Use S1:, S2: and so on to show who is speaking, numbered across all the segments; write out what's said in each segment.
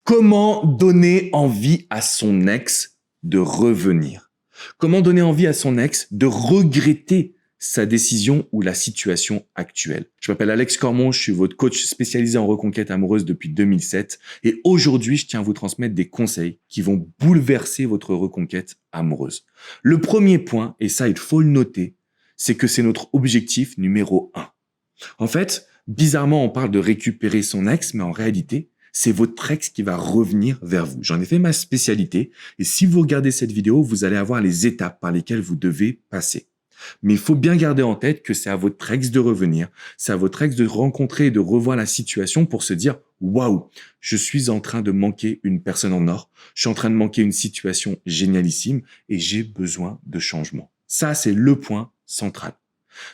S1: Comment donner envie à son ex de revenir? Comment donner envie à son ex de regretter sa décision ou la situation actuelle? Je m'appelle Alex Cormon, je suis votre coach spécialisé en reconquête amoureuse depuis 2007 et aujourd'hui, je tiens à vous transmettre des conseils qui vont bouleverser votre reconquête amoureuse. Le premier point, et ça il faut le noter, c'est que c'est notre objectif numéro 1. En fait, bizarrement, on parle de récupérer son ex, mais en réalité, c'est votre ex qui va revenir vers vous. J'en ai fait ma spécialité et si vous regardez cette vidéo, vous allez avoir les étapes par lesquelles vous devez passer. Mais il faut bien garder en tête que c'est à votre ex de revenir, c'est à votre ex de rencontrer et de revoir la situation pour se dire « Waouh, je suis en train de manquer une personne en or, je suis en train de manquer une situation génialissime et j'ai besoin de changement. » Ça, c'est le point central.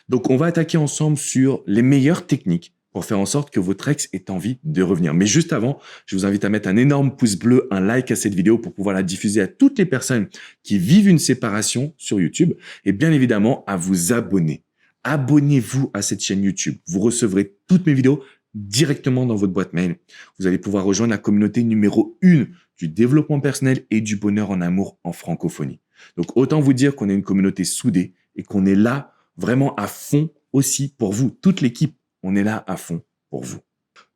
S1: Donc, on va attaquer ensemble sur les meilleures techniques pour faire en sorte que votre ex ait envie de revenir. Mais juste avant, je vous invite à mettre un énorme pouce bleu, un like à cette vidéo pour pouvoir la diffuser à toutes les personnes qui vivent une séparation sur YouTube et bien évidemment à vous abonner. Abonnez-vous à cette chaîne YouTube. Vous recevrez toutes mes vidéos directement dans votre boîte mail. Vous allez pouvoir rejoindre la communauté numéro 1 du développement personnel et du bonheur en amour en francophonie. Donc, autant vous dire qu'on est une communauté soudée et qu'on est là vraiment à fond aussi pour vous. Toute l'équipe, on est là à fond pour vous.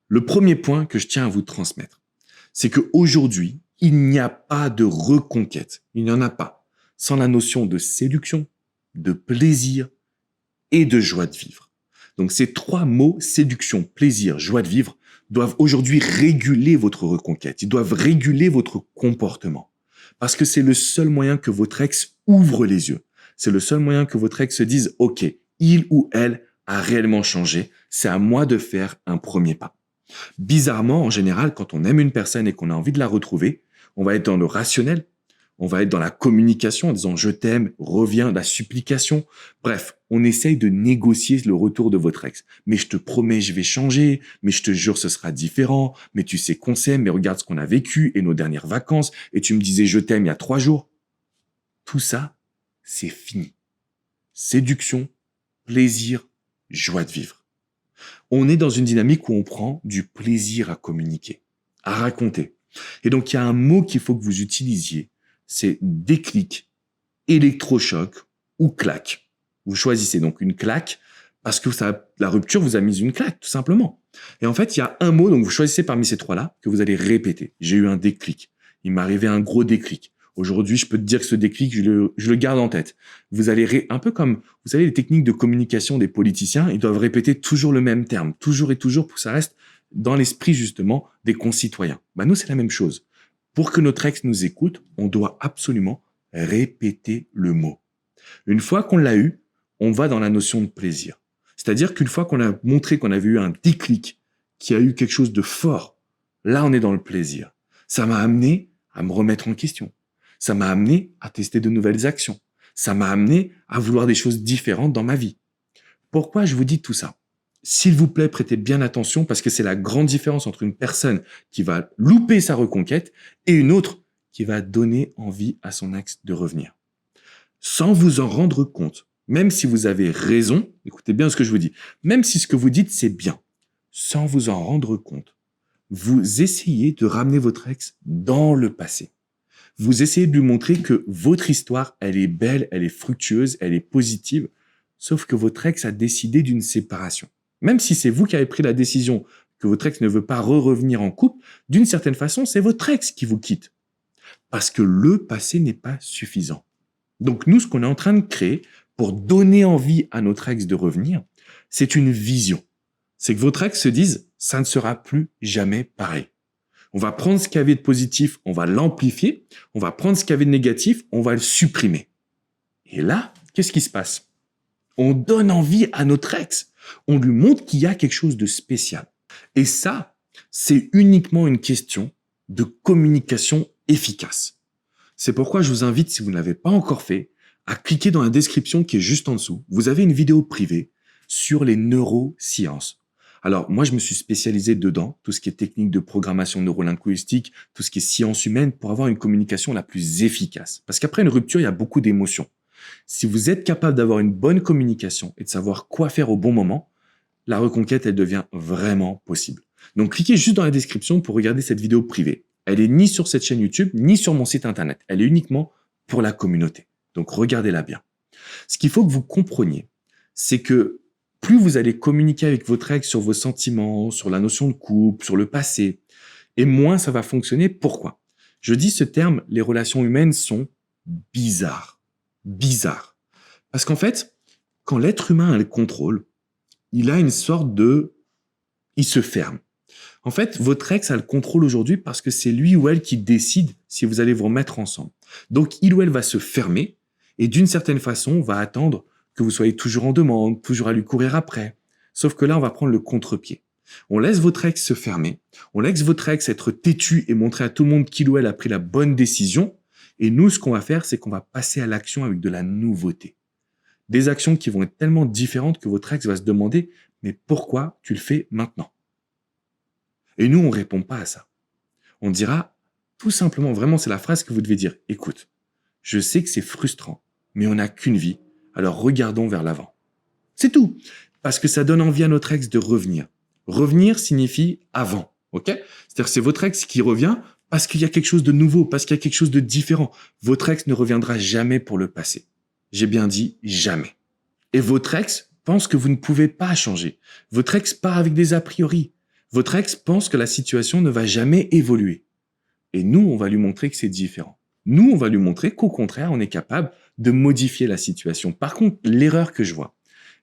S1: Le premier point que je tiens à vous transmettre, c'est qu'aujourd'hui, il n'y a pas de reconquête. Il n'y en a pas sans la notion de séduction, de plaisir et de joie de vivre. Donc ces trois mots, séduction, plaisir, joie de vivre, doivent aujourd'hui réguler votre reconquête. Ils doivent réguler votre comportement. Parce que c'est le seul moyen que votre ex ouvre les yeux. C'est le seul moyen que votre ex se dise « Ok, il ou elle a réellement changé, c'est à moi de faire un premier pas. » Bizarrement, en général, quand on aime une personne et qu'on a envie de la retrouver, on va être dans le rationnel, on va être dans la communication en disant « Je t'aime, reviens », la supplication. Bref, on essaye de négocier le retour de votre ex. « Mais je te promets, je vais changer, mais je te jure, ce sera différent, mais tu sais qu'on s'aime, mais regarde ce qu'on a vécu et nos dernières vacances, et tu me disais « Je t'aime » il y a 3 jours. » Tout ça, c'est fini. Séduction, plaisir, joie de vivre. On est dans une dynamique où on prend du plaisir à communiquer, à raconter. Et donc, il y a un mot qu'il faut que vous utilisiez, c'est déclic, électrochoc ou claque. Vous choisissez donc une claque parce que la rupture vous a mis une claque, tout simplement. Et en fait, il y a un mot, donc vous choisissez parmi ces trois-là, que vous allez répéter. J'ai eu un déclic. Il m'est arrivé un gros déclic. Aujourd'hui, je peux te dire que ce déclic, je le garde en tête. Vous allez un peu comme, vous savez, les techniques de communication des politiciens, ils doivent répéter toujours le même terme, toujours et toujours pour que ça reste dans l'esprit justement des concitoyens. Nous, c'est la même chose. Pour que notre ex nous écoute, on doit absolument répéter le mot. Une fois qu'on l'a eu, on va dans la notion de plaisir. C'est-à-dire qu'une fois qu'on a montré qu'on avait eu un déclic, qu'il y a eu quelque chose de fort, là, on est dans le plaisir. Ça m'a amené à me remettre en question. Ça m'a amené à tester de nouvelles actions. Ça m'a amené à vouloir des choses différentes dans ma vie. Pourquoi je vous dis tout ça? S'il vous plaît, prêtez bien attention parce que c'est la grande différence entre une personne qui va louper sa reconquête et une autre qui va donner envie à son ex de revenir. Sans vous en rendre compte, même si vous avez raison, écoutez bien ce que je vous dis, même si ce que vous dites c'est bien, sans vous en rendre compte, vous essayez de ramener votre ex dans le passé. Vous essayez de lui montrer que votre histoire, elle est belle, elle est fructueuse, elle est positive, sauf que votre ex a décidé d'une séparation. Même si c'est vous qui avez pris la décision que votre ex ne veut pas revenir en couple, d'une certaine façon, c'est votre ex qui vous quitte. Parce que le passé n'est pas suffisant. Donc nous, ce qu'on est en train de créer pour donner envie à notre ex de revenir, c'est une vision. C'est que votre ex se dise, ça ne sera plus jamais pareil. On va prendre ce qu'il y avait de positif, on va l'amplifier. On va prendre ce qu'il y avait de négatif, on va le supprimer. Et là, qu'est-ce qui se passe? On donne envie à notre ex. On lui montre qu'il y a quelque chose de spécial. Et ça, c'est uniquement une question de communication efficace. C'est pourquoi je vous invite, si vous ne l'avez pas encore fait, à cliquer dans la description qui est juste en dessous. Vous avez une vidéo privée sur les neurosciences. Alors, moi, je me suis spécialisé dedans, tout ce qui est technique de programmation neurolinguistique, tout ce qui est sciences humaines, pour avoir une communication la plus efficace. Parce qu'après une rupture, il y a beaucoup d'émotions. Si vous êtes capable d'avoir une bonne communication et de savoir quoi faire au bon moment, la reconquête, elle devient vraiment possible. Donc, cliquez juste dans la description pour regarder cette vidéo privée. Elle est ni sur cette chaîne YouTube, ni sur mon site internet. Elle est uniquement pour la communauté. Donc, regardez-la bien. Ce qu'il faut que vous compreniez, c'est que plus vous allez communiquer avec votre ex sur vos sentiments, sur la notion de couple, sur le passé, et moins ça va fonctionner. Pourquoi? Je dis ce terme, les relations humaines sont bizarres. Bizarres. Parce qu'en fait, quand l'être humain a le contrôle, il a une sorte de... il se ferme. En fait, votre ex a le contrôle aujourd'hui parce que c'est lui ou elle qui décide si vous allez vous remettre ensemble. Donc, il ou elle va se fermer et d'une certaine façon, va attendre que vous soyez toujours en demande, toujours à lui courir après. Sauf que là, on va prendre le contre-pied. On laisse votre ex se fermer, on laisse votre ex être têtu et montrer à tout le monde qu'il ou elle a pris la bonne décision. Et nous, ce qu'on va faire, c'est qu'on va passer à l'action avec de la nouveauté. Des actions qui vont être tellement différentes que votre ex va se demander « Mais pourquoi tu le fais maintenant ?» Et nous, on répond pas à ça. On dira tout simplement, vraiment, c'est la phrase que vous devez dire « Écoute, je sais que c'est frustrant, mais on n'a qu'une vie, alors regardons vers l'avant. » C'est tout. Parce que ça donne envie à notre ex de revenir. Revenir signifie avant, ok? C'est-à-dire que c'est votre ex qui revient parce qu'il y a quelque chose de nouveau, parce qu'il y a quelque chose de différent. Votre ex ne reviendra jamais pour le passé. J'ai bien dit jamais. Et votre ex pense que vous ne pouvez pas changer. Votre ex part avec des a priori. Votre ex pense que la situation ne va jamais évoluer. Et nous, on va lui montrer que c'est différent. Nous, on va lui montrer qu'au contraire, on est capable de modifier la situation. Par contre, l'erreur que je vois,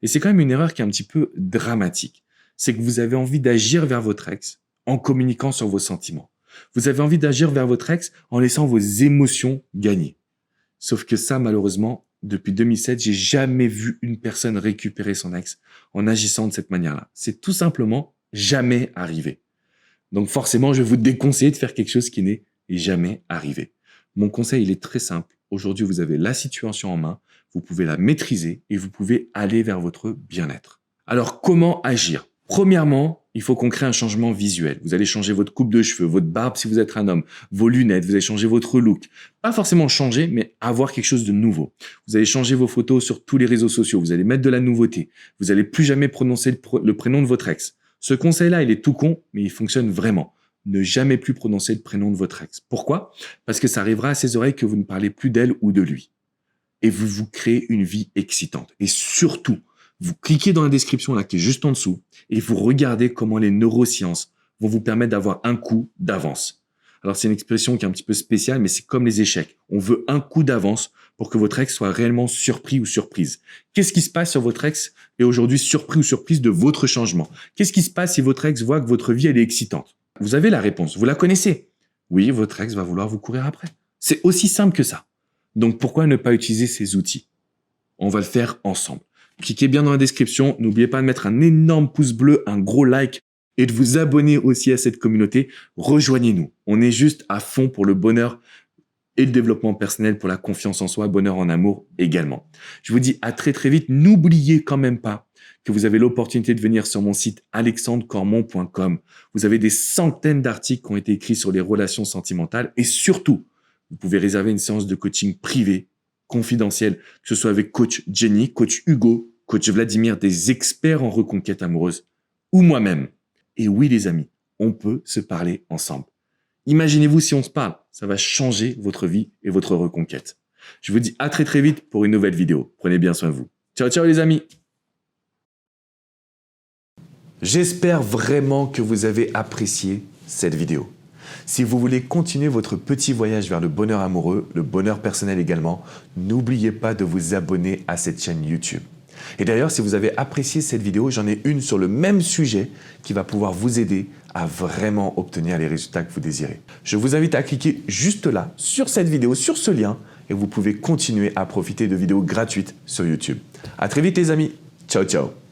S1: et c'est quand même une erreur qui est un petit peu dramatique, c'est que vous avez envie d'agir vers votre ex en communiquant sur vos sentiments. Vous avez envie d'agir vers votre ex en laissant vos émotions gagner. Sauf que ça, malheureusement, depuis 2007, j'ai jamais vu une personne récupérer son ex en agissant de cette manière-là. C'est tout simplement jamais arrivé. Donc forcément, je vais vous déconseiller de faire quelque chose qui n'est jamais arrivé. Mon conseil, il est très simple. Aujourd'hui, vous avez la situation en main, vous pouvez la maîtriser et vous pouvez aller vers votre bien-être. Alors, comment agir? Premièrement, il faut qu'on crée un changement visuel. Vous allez changer votre coupe de cheveux, votre barbe si vous êtes un homme, vos lunettes, vous allez changer votre look. Pas forcément changer, mais avoir quelque chose de nouveau. Vous allez changer vos photos sur tous les réseaux sociaux, vous allez mettre de la nouveauté. Vous allez plus jamais prononcer le prénom de votre ex. Ce conseil-là, il est tout con, mais il fonctionne vraiment. Ne jamais plus prononcer le prénom de votre ex. Pourquoi? Parce que ça arrivera à ses oreilles que vous ne parlez plus d'elle ou de lui. Et vous vous créez une vie excitante. Et surtout, vous cliquez dans la description là qui est juste en dessous et vous regardez comment les neurosciences vont vous permettre d'avoir un coup d'avance. Alors c'est une expression qui est un petit peu spéciale, mais c'est comme les échecs. On veut un coup d'avance pour que votre ex soit réellement surpris ou surprise. Qu'est-ce qui se passe si votre ex est aujourd'hui surpris ou surprise de votre changement? Qu'est-ce qui se passe si votre ex voit que votre vie elle est excitante? Vous avez la réponse, vous la connaissez. Oui, votre ex va vouloir vous courir après. C'est aussi simple que ça. Donc pourquoi ne pas utiliser ces outils? On va le faire ensemble. Cliquez bien dans la description. N'oubliez pas de mettre un énorme pouce bleu, un gros like et de vous abonner aussi à cette communauté. Rejoignez-nous. On est juste à fond pour le bonheur et le développement personnel, pour la confiance en soi, bonheur en amour également. Je vous dis à très très vite. N'oubliez quand même pas que vous avez l'opportunité de venir sur mon site alexandrecormon.com. Vous avez des centaines d'articles qui ont été écrits sur les relations sentimentales et surtout, vous pouvez réserver une séance de coaching privée, confidentielle, que ce soit avec coach Jenny, coach Hugo, coach Vladimir, des experts en reconquête amoureuse ou moi-même. Et oui les amis, on peut se parler ensemble. Imaginez-vous si on se parle, ça va changer votre vie et votre reconquête. Je vous dis à très très vite pour une nouvelle vidéo. Prenez bien soin de vous. Ciao ciao les amis. J'espère vraiment que vous avez apprécié cette vidéo. Si vous voulez continuer votre petit voyage vers le bonheur amoureux, le bonheur personnel également, n'oubliez pas de vous abonner à cette chaîne YouTube. Et d'ailleurs, si vous avez apprécié cette vidéo, j'en ai une sur le même sujet qui va pouvoir vous aider à vraiment obtenir les résultats que vous désirez. Je vous invite à cliquer juste là, sur cette vidéo, sur ce lien, et vous pouvez continuer à profiter de vidéos gratuites sur YouTube. À très vite les amis. Ciao, ciao.